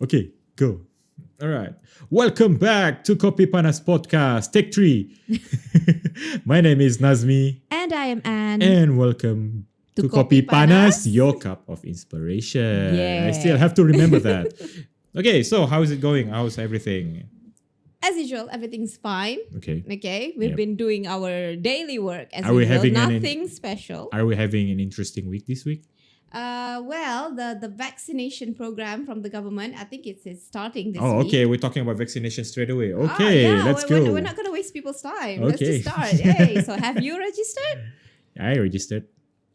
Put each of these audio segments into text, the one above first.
Okay, go. All right. Welcome back to Kopi Panas podcast, take 3. My name is Nazmi, And I am Anne. and welcome to Kopi Kopi Panas, Panas. your cup of inspiration. Yeah. I still have to remember that. Okay, so how is it going? How's everything? As usual, everything's fine. Okay. Okay, we've Yep. been doing our daily work as Are we usual. having Nothing special. Are we having an interesting week this week? Well, the vaccination program from the government, I think it's starting this Oh, week. okay. We're talking about vaccination straight away. Ah, Okay, yeah, let's we're, go. We're not going to waste people's time. Let's Okay. just start. Hey, so have you registered? I registered.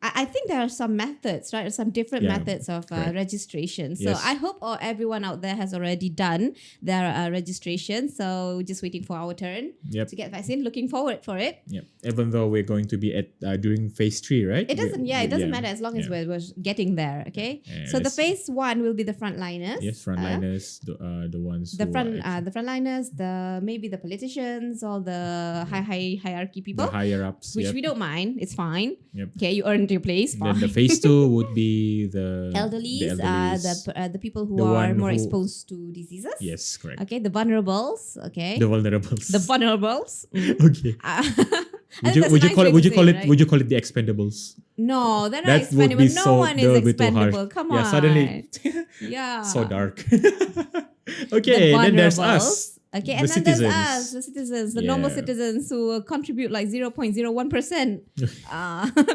I think there are some methods, right? Some different Yeah, methods of correct. registration. So Yes. I hope everyone out there has already done their registration. So just waiting for our turn Yep. to get vaccine. Looking forward for it. Yep. Even though we're going to be at doing phase 3, right? It doesn't. We- Yeah, it doesn't yeah. matter as long as Yeah. we're getting there. Okay. Yeah, So the let's- phase 1 will be the frontliners. Yes, frontliners, the ones The who are the frontliners, maybe the politicians or the high hierarchy the people, higher ups. which Yep. we don't mind. It's fine. Yep. Okay, you earned your place. And then Fine. the phase 2 would be the elderlies, the people who The are one more who- exposed to diseases. Yes, correct. Okay, the vulnerables. Okay, The vulnerables. the vulnerables. Okay. I Would think you that's would a you nice call it way would to you call say it right? would you call it the expendables? No, they're not That would expendable. be No one that is would be too harsh. expendable. Come on. Yeah, suddenly Yeah. so dark. The Okay, then there's vulnerables. us. Okay, the and then there's citizens. us, the citizens, the normal Yeah. citizens who contribute like 0.01%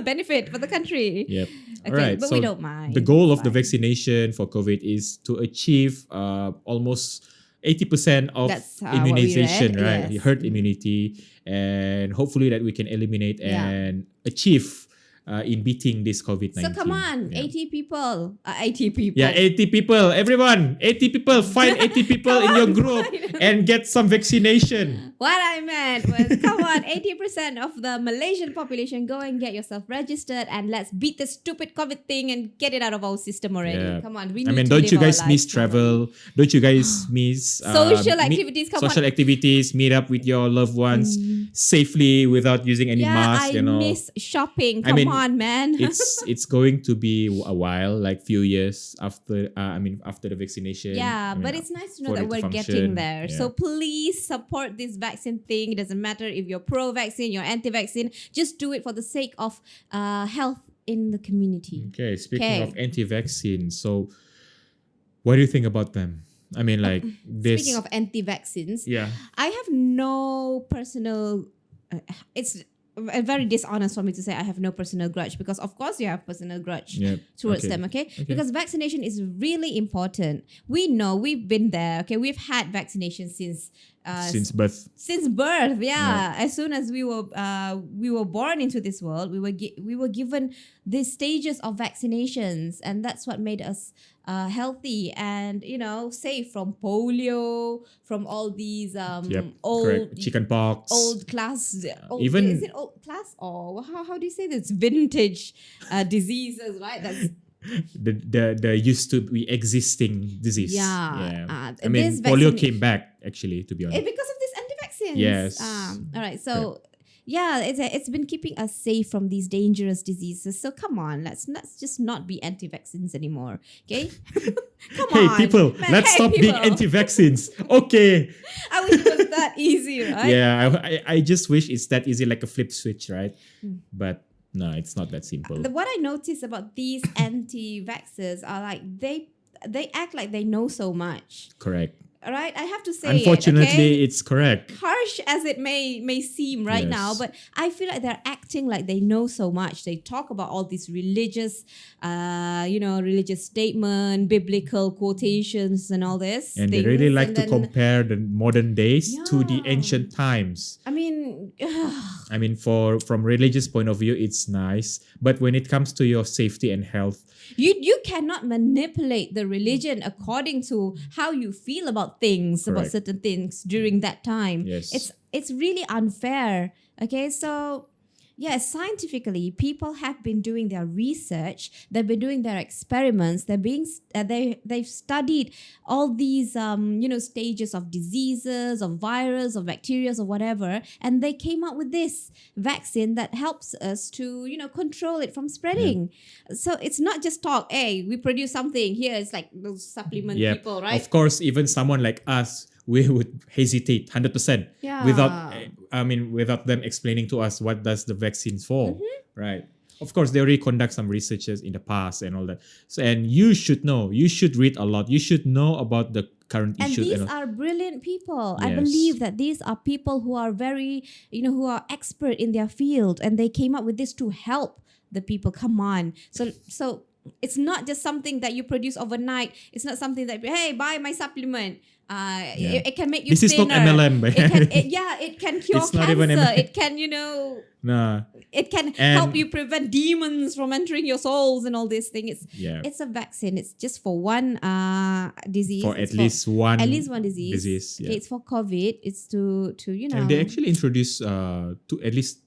benefit for the country. Yep. Okay, Alright, but so we don't mind. The goal of the Fine. vaccination for COVID is to achieve almost 80% of That's what we immunization, read, right? yes. Herd immunity, and hopefully that we can eliminate Yeah. and achieve in beating this COVID-19. So come on, Yeah. 80 people. 80 people. Yeah, 80 people. Everyone, 80 people. Find 80 people in your group and get some vaccination. What I meant was, come on, 80% of the Malaysian population, go and get yourself registered and let's beat the stupid COVID thing and get it out of our system already. Yeah. Come on, we I need mean, to don't live you our guys miss lives normally. travel? Don't you guys miss Social activities, come social on. activities? Meet up with your loved ones safely without using any Yeah, mask. I You know, miss shopping. I Come mean, on, man. it's going to be a while, like few years after. After the vaccination. Yeah, I mean, but it's nice to know for that it to we're function, getting there. yeah. So please support this vaccine thing. It doesn't matter if you're pro-vaccine, you're anti-vaccine. Just do it for the sake of health in the community. Okay, speaking Okay. of anti-vaccines, so what do you think about them? I mean, like this. Speaking of anti-vaccines, yeah, I have no personal. It's very dishonest for me to say I have no personal grudge, because of course you have personal grudge yeah, towards okay. them, okay? Because vaccination is really important. We know, we've been there, okay? We've had vaccination since Since birth. since birth, yeah. As soon as we were born into this world, we were given these stages of vaccinations, and that's what made us healthy and safe from polio, from all these Yep, old correct. Chicken pox. old class even- is it old class or how do you say this, vintage diseases, right? That's the used to be existing disease. Yeah, I mean, this polio vaccine- came back actually, to be honest. because of these anti-vaccines. Yes. All right. So yeah, it's been keeping us safe from these dangerous diseases. So come on, let's just not be anti-vaccines anymore. Okay. Come Hey on, people, man, let's hey, stop being people. anti-vaccines. Okay. I wish it was that easy, right? Yeah, I just wish it's that easy, like a flip switch, right? Hmm. But no, it's not that simple. What I notice about these anti-vaxxers are like they act like they know so much. Correct. All right, I have to say Unfortunately, it, okay? it's correct. Harsh as it may seem right now, Yes. but I feel like they're acting like they know so much. They talk about all these religious, religious statement, biblical quotations, and all this. And they things, really like and to then- compare the modern days to the Yeah. ancient times. I mean, I mean, from religious point of view, it's nice, but when it comes to your safety and health, you cannot manipulate the religion according to how you feel about things, about Correct. certain things during that time. Yes. It's really unfair. Okay, so Yes, scientifically, people have been doing their research. They've been doing their experiments. They've studied all these stages of diseases, of virus, of bacteria, or whatever, and they came up with this vaccine that helps us to control it from spreading. So it's not just talk. Hey, we produce something here. It's like those supplement Yeah. people, right? Of course, even someone like us, we would hesitate 100% Yeah. without them explaining to us what does the vaccine's for, Mm-hmm. right? Of course, they already conduct some researches in the past and all that. So, and you should know, you should read a lot, you should know about the current And issues. these are brilliant people. I Yes. believe that these are people who are very, who are expert in their field, and they came up with this to help the people. Come on. So it's not just something that you produce overnight. It's not something that, hey, buy my supplement. It can make you This is not thinner. MLM, but It can cure It's not even cancer. MLM. It can, nah. it can And- help you prevent demons from entering your souls and all these things. Yeah. It's a vaccine. It's just for one disease. For It's at least one disease. yeah. Okay, it's for COVID. It's to And they actually introduced to at least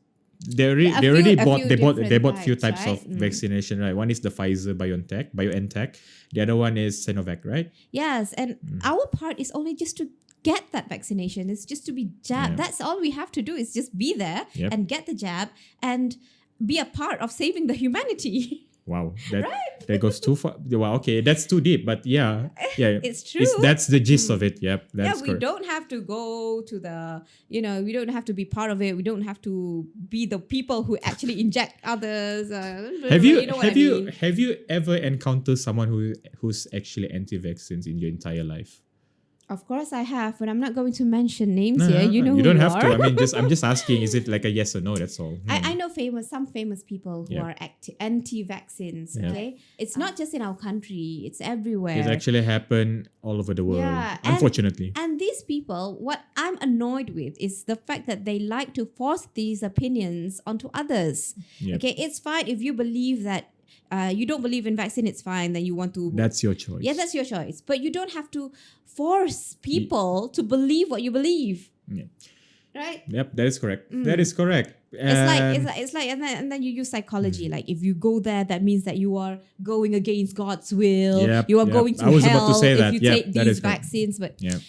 they A already few bought different few types, types of right? vaccination, right? One is the Pfizer BioNTech. The other one is Sinovac, right? Yes, and our part is only just to get that vaccination. It's just to be jabbed. Yeah. That's all we have to do is just be there Yep. and get the jab and be a part of saving the humanity. Wow, that goes too far. Wow, okay, that's too deep, but yeah, It's true. that's the gist of it. Yep, Yeah, that's we correct. don't have to go to the, we don't have to be part of it. We don't have to be the people who actually inject others. Have you know what I have you mean? have you ever encountered someone who's actually anti-vaccines in your entire life? Of course I have, but I'm not going to mention names No, here. no, You know you who don't you have are. to. I'm just asking. Is it like a yes or no? That's all. I know some famous people who Yeah. are anti-vaccines. Yeah. Okay, it's not just in our country; it's everywhere. It's actually happened all over the world. Yeah, and- Unfortunately. And these people, what I'm annoyed with is the fact that they like to force these opinions onto others. Yep. Okay, it's fine if you believe that you don't believe in vaccine, it's fine. Then you want to. That's your choice. Yeah, that's your choice. But you don't have to force people to believe what you believe. Yeah. Right? Yep, that is correct. That is correct. It's like and then you use psychology. Like if you go there, that means that you are going against God's will. Yep, You are yep. going to I was hell about to say if that. you Yep, take that these is correct. vaccines. But Yeah.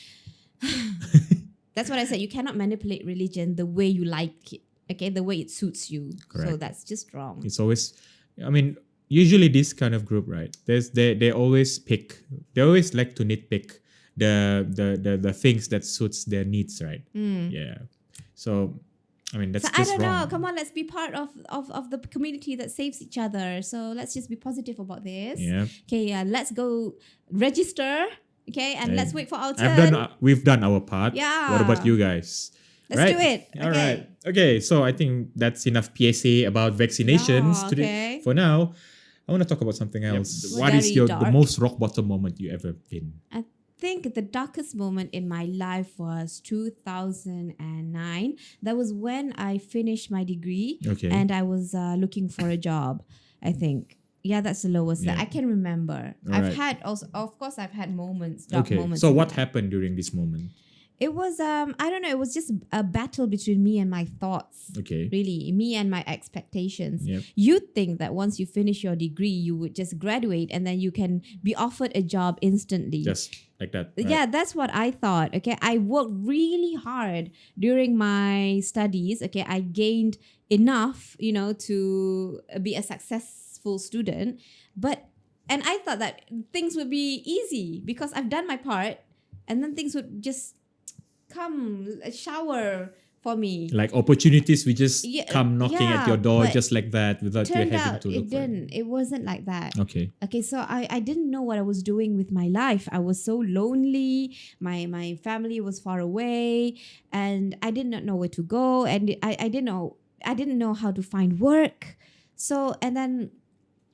that's what I said. You cannot manipulate religion the way you like it. Okay, the way it suits you. So Correct. that's just wrong. It's always, I mean, usually this kind of group, right? They always pick. They always like to nitpick the things that suits their needs, right? Yeah. So, I mean, that's So I just don't know. wrong. Come on, let's be part of the community that saves each other. So let's just be positive about this. Yeah. Okay, let's go register. Okay, and Okay. let's wait for our turn. We've done our part. Yeah. What about you guys? Let's Right? do it. All Okay. right. Okay. So I think that's enough PSA about vaccinations Yeah, today. okay. For now, I want to talk about something else. We're What is very the dark. most rock bottom moment you ever been? I think the darkest moment in my life was 2009. That was when I finished my degree Okay. and I was looking for a job, I think. Yeah, that's the lowest that Yeah. I can remember. All I've right. had also, of course, I've had moments, dark Okay. moments. So in what life. happened during this moment? It was I don't know, it was just a battle between me and my thoughts. Okay. Really, me and my expectations. Yep. You'd think that once you finish your degree, you would just graduate and then you can be offered a job instantly. Just like that. right? Yeah, that's what I thought. Okay, I worked really hard during my studies. Okay, I gained enough, to be a successful student. And I thought that things would be easy because I've done my part, and then things would just come a shower for me. Like opportunities will just Yeah, come knocking at yeah, your door but just like that without you Turned having out to look it for it. didn't. It wasn't like that. Okay. Okay, so I didn't know what I was doing with my life. I was so lonely. My family was far away, and I did not know where to go, and I didn't know how to find work. So and then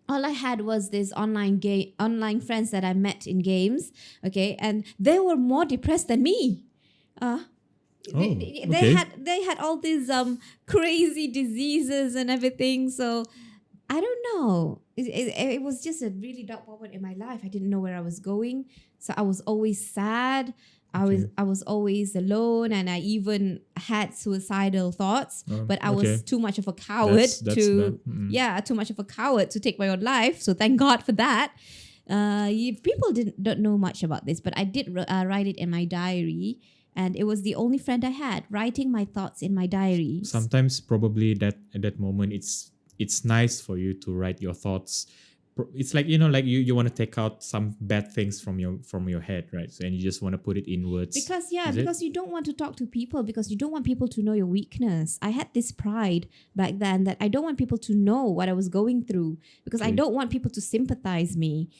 all I had was this online friends that I met in games. Okay, and they were more depressed than me. They okay. had all these crazy diseases and everything. So I don't know. it was just a really dark moment in my life. I didn't know where I was going. So I was always sad. I was always alone, and I even had suicidal thoughts. But I was too much of a coward too much of a coward to take my own life. So thank God for that. People don't know much about this, but I did write it in my diary, and it was the only friend I had, writing my thoughts in my diary. Sometimes probably that at that moment it's nice for you to write your thoughts. It's like like you want to take out some bad things from your head, right? So, and you just want to put it in words. Because you don't want to talk to people, because you don't want people to know your weakness. I had this pride back then that I don't want people to know what I was going through, because I don't want people to sympathize me.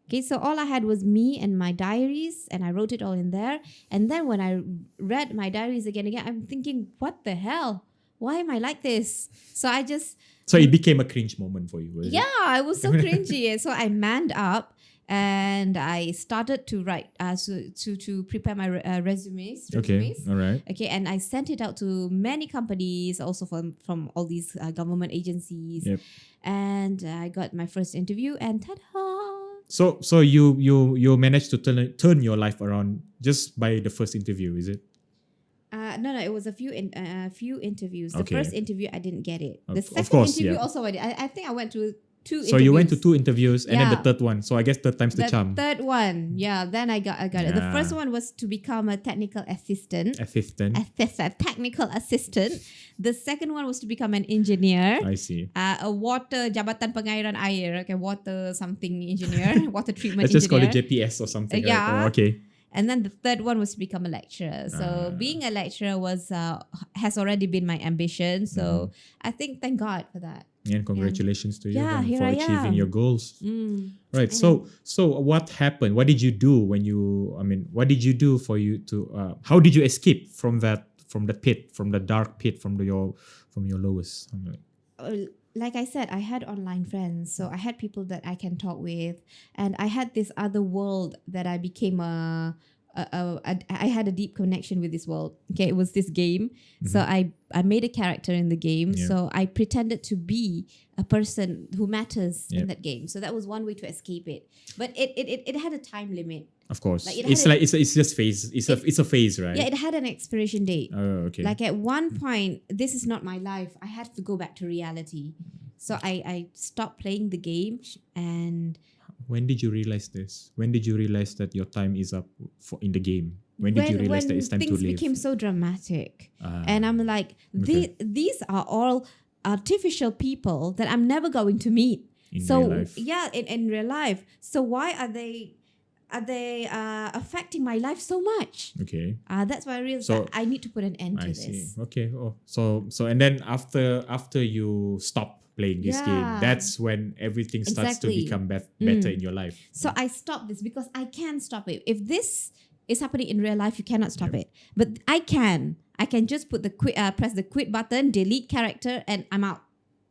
Okay, so all I had was me and my diaries, and I wrote it all in there. And then when I read my diaries again, I'm thinking, what the hell? Why am I like this? So it became a cringe moment for you, was it? I was so cringy. And so I manned up and I started to write, to prepare my resumes. Okay, all right. Okay, and I sent it out to many companies, also from all these government agencies. Yep. And I got my first interview, and ta-da! So you managed to turn your life around just by the first interview, is it? No, it was a few interviews. The Okay. first interview I didn't get it. The second course, interview yeah. also I think I went to two interviews. So you went to 2 interviews and then the Yeah. third one. So I guess third time's the charm. Third one, then I got it. The Yeah. first one was to become a technical assistant. Assistant. Technical assistant. The second one was to become an engineer. I see. A water jabatan pengairan air, okay, water something engineer, water treatment Let's just call engineer. it JPS or something. right? Yeah. Oh, okay. And then the third one was to become a lecturer. So being a lecturer has already been my ambition. So I think thank God for that. And congratulations to you Yeah, then here for I achieving am. your goals. Right. So what happened? What did you do what did you do for you to how did you escape from the pit, from the dark pit, from your lowest? Like I said, I had online friends, so I had people that I can talk with, and I had this other world that I became I had a deep connection with this world. Okay, it was this game. So I made a character in the game. Yeah. So I pretended to be a person who matters in Yep. that game. So that was one way to escape it. But it had a time limit. Of course. Like, it it's had like it's just phase. It's a phase, right? Yeah, it had an expiration date. Oh, okay. Like at one point, this is not my life. I had to go back to reality. So I stopped playing the game. And when did you realize this? When did you realize that your time is up in the game? When did you realize that it's time to things leave? became so dramatic, Ah, and I'm like, these are all artificial people that I'm never going to meet. In So real life. yeah, in real life. So why are they affecting my life so much? Okay. That's why I realized So- that I need to put an end to I see. this. Okay. Oh, so and then after you stop playing this game, Yeah. that's when everything starts to Exactly. become better in your life. So I stopped this because I can stop it. If this is happening in real life, you cannot stop it. But I can. I can just put press the quit button, delete character, and I'm out.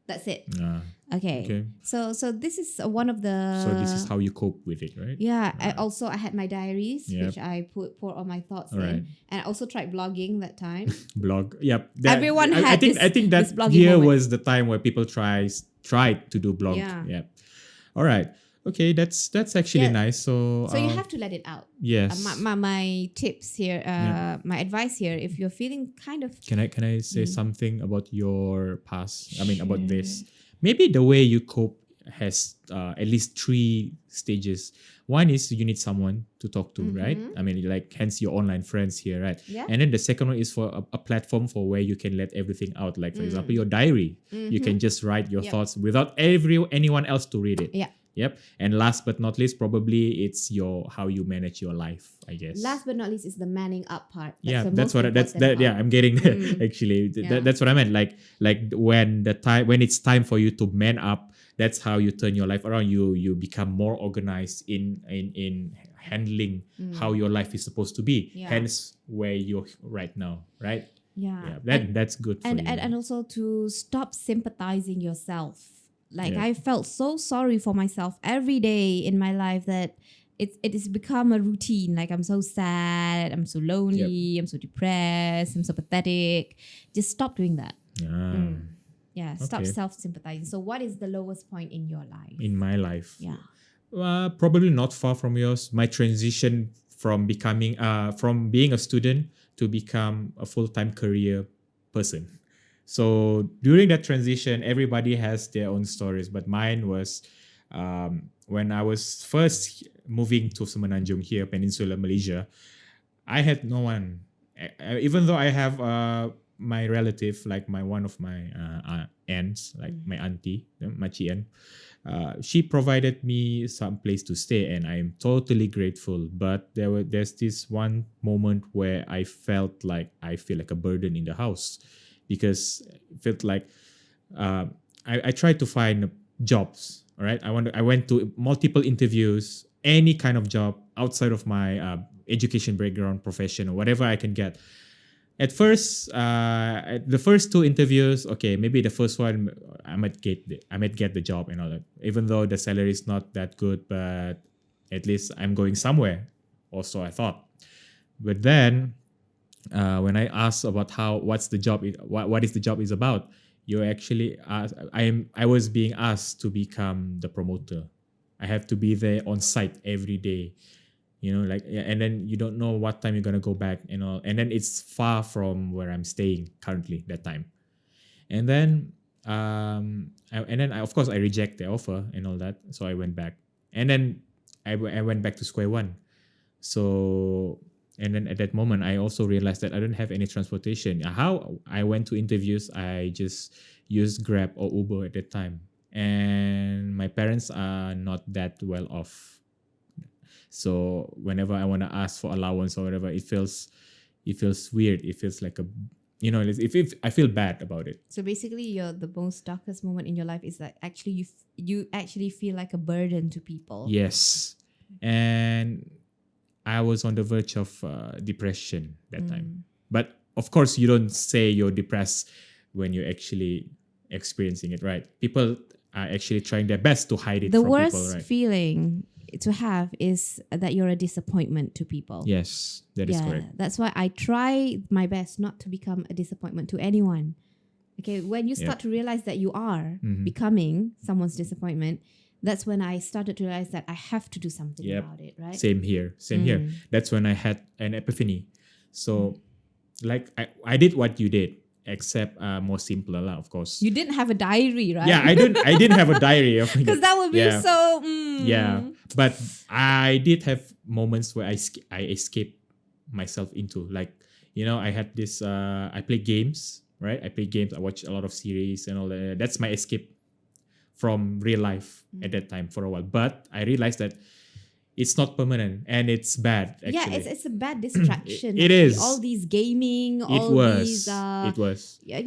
That's it. Ah, Okay. okay. So this is one of the. So this is how you cope with it, right? Yeah. I had my diaries, Yep. which I pour all my thoughts Alright. in, and I also tried blogging that time. Blog. Yep. Everyone had I think this that blogging year moment. was the time where people tried to do blog. Yeah. Yep. All right. Okay, that's actually Yeah. nice. So So you have to let it out. yes. My tips here, my advice here, if you're feeling kind of Can I say something about your past? About this. Maybe the way you cope has at least 3 stages. One is you need someone to talk to, right? Hence your online friends here, right? Yeah. And then the second one is for a platform for where you can let everything out. Like for example, your diary. You can just write your Yep. thoughts without anyone else to read it. Yeah. Yep. And last but not least, probably it's how you manage your life, I guess. Last but not least is the manning up part. Yeah, the that's most what important that. Yeah, part. I'm getting there actually. Yeah. That's what I meant. Like when it's time for you to man up, that's how you turn your life around. You become more organized in handling how your life is supposed to be. Yeah. Hence where you're right now, right? Yeah. Yeah, that's good for you. And also to stop sympathizing yourself. Like Yeah. I felt so sorry for myself every day in my life that it has become a routine. Like I'm so sad, I'm so lonely, I'm so depressed, I'm so pathetic. Just stop doing that. Ah. Yeah, stop Okay. self-sympathizing. So what is the lowest point in your life? In my life. Yeah. Probably not far from yours. My transition from from being a student to become a full-time career person. So during that transition, everybody has their own stories, but mine was when I was first moving to Semenanjung here, Peninsula Malaysia. I had no one. Even though I have my relative, like my one of my aunts, like my auntie, Machian, she provided me some place to stay, and I am totally grateful. But there's this one moment where I feel like a burden in the house, because it felt like uh, I tried to find jobs. All right, I went to multiple interviews, any kind of job outside of my education background, profession, or whatever I can get. At first, at the first two interviews, okay, maybe the first one I might get the job and all that. Even though the salary is not that good, but at least I'm going somewhere. Also, I thought. But then, when I asked about what's the job, what is the job is about, you actually I was being asked to become the promoter. I have to be there on site every day, like, yeah, and then you don't know what time you're gonna go back and all, and then it's far from where I'm staying currently that time. And then of course I reject the offer and all that, so I went back, and then I went back to square one. So, and then at that moment I also realized that I don't have any transportation. How I went to interviews, I just used Grab or Uber at that time, and my parents are not that well off. So whenever I want to ask for allowance or whatever, it feels weird. It feels like if I feel bad about it. So basically, the most darkest moment in your life is that actually you actually feel like a burden to people. Yes, and I was on the verge of depression that time. But of course, you don't say you're depressed when you're actually experiencing it, right? People are actually trying their best to hide it The from worst people, right? feeling to have is that you're a disappointment to people. Yes, that is correct. That's why I try my best not to become a disappointment to anyone. Okay, when you start to realize that you are becoming someone's disappointment, that's when I started to realize that I have to do something about it, right? Same here. That's when I had an epiphany. So, like, I did what you did, except more simpler, lah, of course. You didn't have a diary, right? Yeah, I didn't have a diary. Because that would be so... Yeah, but I did have moments where I escape myself into, like, I had this, I play games, right? I play games, I watch a lot of series and all that. That's my escape from real life at that time for a while. But I realized that it's not permanent and it's bad, actually. Yeah, it's a bad distraction. It is. All these gaming, It was. Yeah,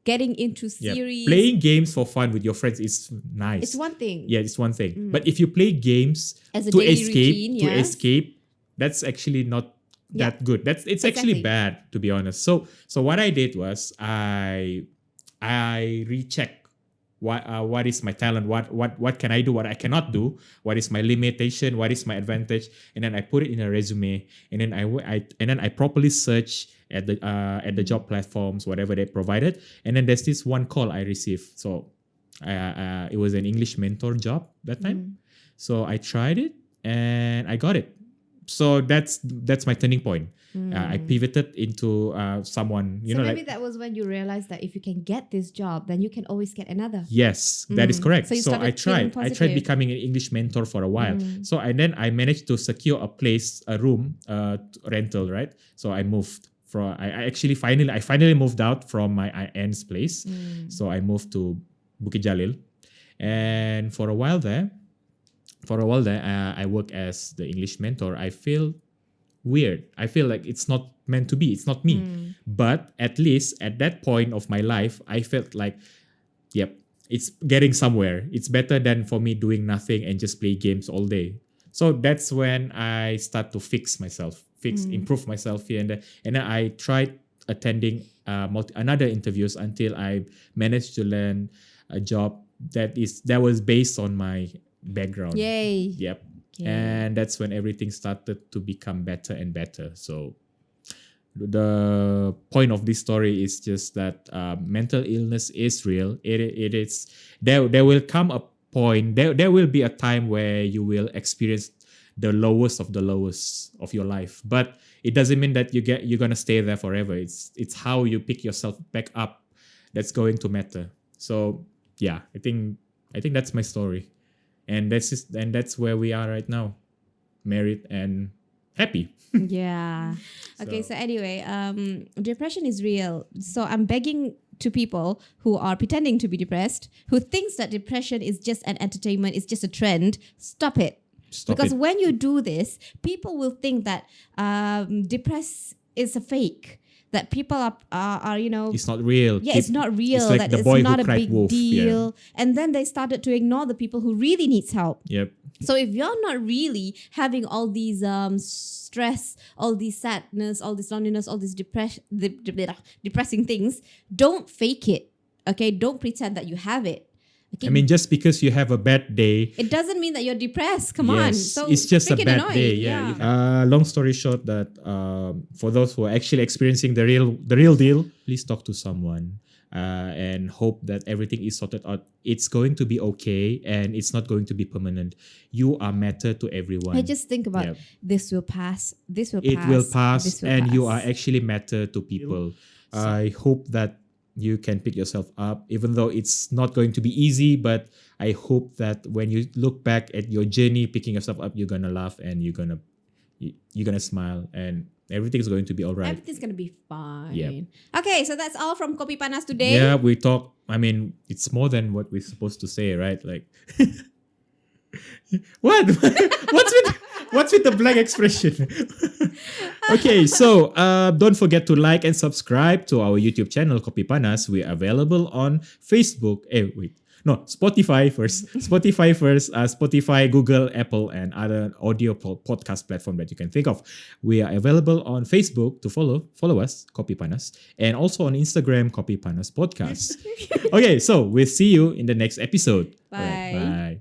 getting into series. Yeah. Playing games for fun with your friends is nice. It's one thing. Yeah, it's one thing. But if you play games as a to daily escape, routine, that's actually not that good. It's actually bad, to be honest. So what I did was I rechecked what is my talent, what can I do, what I cannot do, what is my limitation, what is my advantage, and then I put it in a resume, and then I properly search at the job platforms, whatever they provided, and then there's this one call I received. So it was an English mentor job that time. So I tried it and I got it. So that's my turning point. I pivoted into someone, so maybe that was when you realized that if you can get this job, then you can always get another. Yes, that is correct. So I tried becoming an English mentor for a while. So and then I managed to secure a room rental, right? So I moved I finally moved out from my aunt's place. So I moved to Bukit Jalil, and for a while there, I work as the English mentor. I feel weird. I feel like it's not meant to be. It's not me. But at least at that point of my life, I felt like, yep, it's getting somewhere. It's better than for me doing nothing and just play games all day. So that's when I start to improve myself here and there. And then I tried attending another interviews until I managed to land a job that was based on my background. Yay. Yep. Okay. And that's when everything started to become better and better. So the point of this story is just that mental illness is real. It is there will come a point, there will be a time where you will experience the lowest of the lowest of your life, but it doesn't mean that you're gonna stay there forever. It's how you pick yourself back up that's going to matter. So yeah, I think that's my story, and that's where we are right now, married and happy. Yeah. Okay, so anyway, depression is real. So I'm begging to people who are pretending to be depressed, who thinks that depression is just an entertainment, it's just a trend. Stop it. Because when you do this, people will think that depressed is a fake. That people are It's not real. yeah, it's not real. It's like that the it's boy not who a cried big wolf. deal. And then they started to ignore the people who really needs help. Yep. So if you're not really having all these stress, all these sadness, all this loneliness, all these depressing things, don't fake it. Okay, don't pretend that you have it. Okay? I mean, just because you have a bad day, it doesn't mean that you're depressed. Come on. yes, So it's just a freaking bad annoying. day. Yeah. Long story short, that for those who are actually experiencing the real deal, please talk to someone. And hope that everything is sorted out. It's going to be okay, and it's not going to be permanent. You are matter to everyone. I just think about Yep. this will pass. This will It pass. will pass, This will and pass. you are actually matter to people. I hope that you can pick yourself up, even though it's not going to be easy. But I hope that when you look back at your journey, picking yourself up, you're gonna laugh and you're gonna smile, and everything's going to be all right. Everything's gonna be fine. Yep. Okay, so that's all from Kopi Panas today. Yeah, we talk. I mean, it's more than what we're supposed to say, right? Like, what? What's with the blank expression? Okay, so don't forget to like and subscribe to our YouTube channel, Kopi Panas. We are available on Facebook. Spotify first. Spotify, Google, Apple, and other audio podcast platform that you can think of. We are available on Facebook to follow us, Kopi Panas, and also on Instagram, Kopi Panas Podcast. Okay, so we'll see you in the next episode. Bye. Bye.